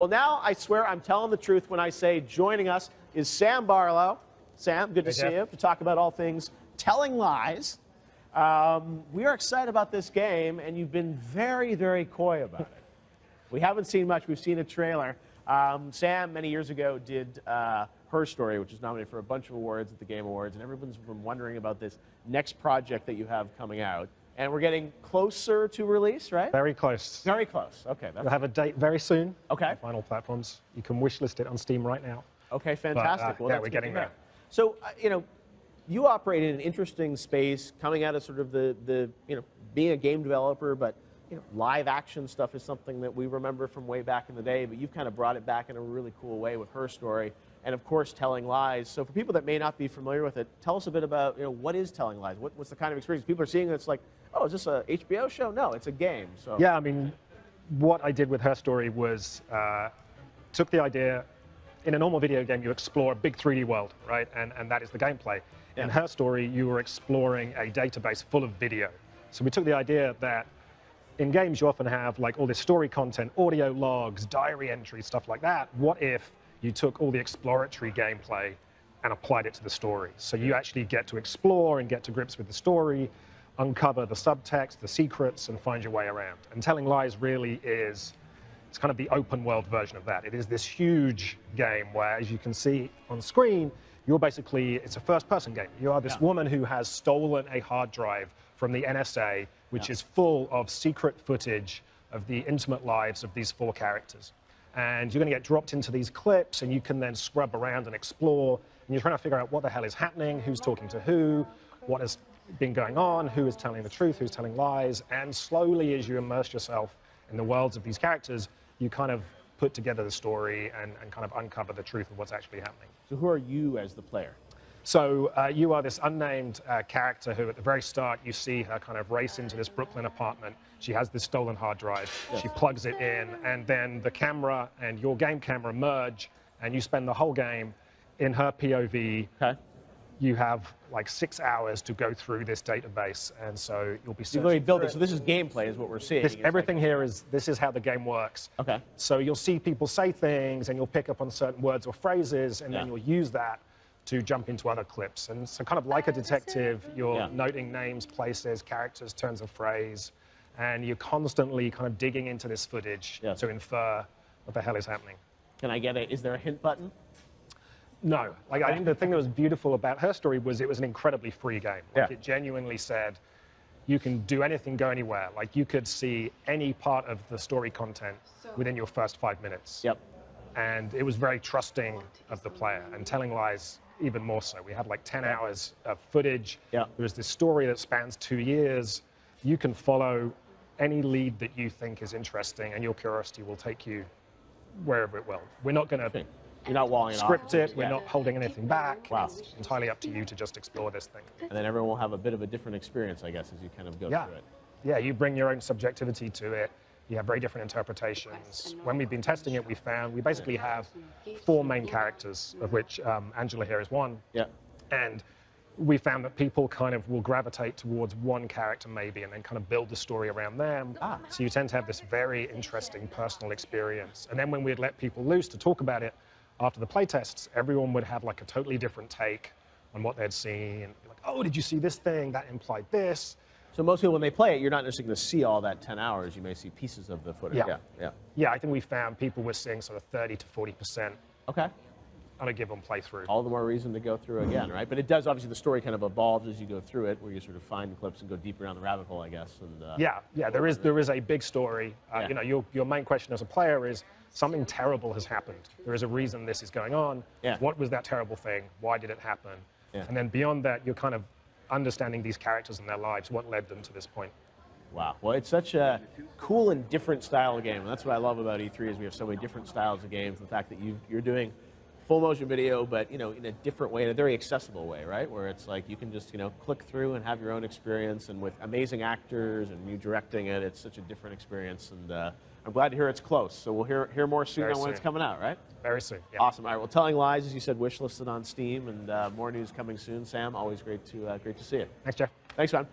Well, now I swear I'm telling the truth when I say joining us is Sam Barlow. Sam, good to see you, to talk about all things telling lies. We are excited about this game, and you've been very, very coy about it. We haven't seen much. We've seen a trailer. Sam, many years ago, did Her Story, which was nominated for a bunch of awards at the Game Awards, and everyone's been wondering about this next project that you have coming out. And we're getting closer to release, right? Very close. Very close. Okay. We'll have a date very soon. Okay. On final platforms. You can wishlist it on Steam right now. Okay, fantastic. But, yeah, we're getting there. So, you operate in an interesting space, coming out of sort of the being a game developer, but live action stuff is something that we remember from way back in the day, but you've kind of brought it back in a really cool way with Her Story, and of course, telling lies. So for people that may not be familiar with it, tell us a bit about what is telling lies? What's the kind of experience? People are seeing it, it's like, oh, is this a HBO show? No, it's a game. So yeah, I mean, what I did with Her Story was took the idea. In a normal video game, you explore a big 3D world, right? And that is the gameplay. Yeah. In Her Story, you were exploring a database full of video. So we took the idea that in games, you often have like all this story content, audio logs, diary entries, stuff like that. What if you took all the exploratory gameplay and applied it to the story? So you actually get to explore and get to grips with the story, uncover the subtext, the secrets, and find your way around. And Telling Lies really is, it's kind of the open world version of that. It is this huge game where, as you can see on screen, you're basically, it's a first-person game. You are this woman who has stolen a hard drive from the NSA, which is full of secret footage of the intimate lives of these 4 characters. And you're going to get dropped into these clips, and you can then scrub around and explore, and you're trying to figure out what the hell is happening, who's talking to who, what has been going on, who is telling the truth, who's telling lies, and slowly, as you immerse yourself in the worlds of these characters, you kind of put together the story and kind of uncover the truth of what's actually happening. So who are you as the player? So you are this unnamed character who, at the very start, you see her kind of race into this Brooklyn apartment. She has this stolen hard drive. Yes. She plugs it in, and then the camera and your game camera merge, and you spend the whole game in her POV. Okay. You have like 6 hours to go through this database, and so you'll be searching. You've already built it, so this is gameplay, is what we're seeing. Everything here is, this is how the game works. Okay. So you'll see people say things, and you'll pick up on certain words or phrases, and then you'll use that to jump into other clips. And so kind of like a detective, you're noting names, places, characters, turns of phrase, and you're constantly kind of digging into this footage to infer what the hell is happening. Can I get is there a hint button? No. Like, I think the thing that was beautiful about Her Story was it was an incredibly free game. Like, it genuinely said, you can do anything, go anywhere. Like, you could see any part of the story content within your first 5 minutes. Yep. And it was very trusting of the player, and Telling Lies even more so. We had like 10 hours of footage. There was this story that spans 2 years. You can follow any lead that you think is interesting, and your curiosity will take you wherever it will. We're not going to You're not walling it script it. We're not holding anything back. Wow. It's entirely up to you to just explore this thing. And then everyone will have a bit of a different experience, I guess, as you kind of go through it. Yeah, you bring your own subjectivity to it. You have very different interpretations. When we've been testing it, we found we basically have 4 main characters, of which Angela here is one. Yeah. And we found that people kind of will gravitate towards one character maybe, and then kind of build the story around them. So you tend to have this very interesting personal experience. And then when we'd let people loose to talk about it after the playtests, everyone would have like a totally different take on what they'd seen. Like, oh, did you see this thing? That implied this. So most people, when they play it, you're not necessarily going to see all that 10 hours. You may see pieces of the footage. Yeah, I think we found people were seeing sort of 30 to 40% on a given playthrough. All the more reason to go through again, right? But it does, obviously, the story kind of evolves as you go through it, where you sort of find clips and go deeper down the rabbit hole, I guess. And, there is a big story. Your main question as a player is, something terrible has happened. There is a reason this is going on. What was that terrible thing? Why did it happen? And then beyond that, you're kind of understanding these characters and their lives, what led them to this point. Wow. Well, it's such a cool and different style of game. And that's what I love about E3 is we have so many different styles of games. The fact that you're doing full motion video, but in a different way, in a very accessible way, right? Where it's like you can just click through and have your own experience, and with amazing actors and you directing it, it's such a different experience. And I'm glad to hear it's close. So we'll hear more soon on when it's coming out, right? Very soon. Yeah. Awesome. All right. Well, Telling Lies, as you said, wishlisted on Steam, and more news coming soon. Sam, always great to see you. Thanks, Jeff. Thanks, man.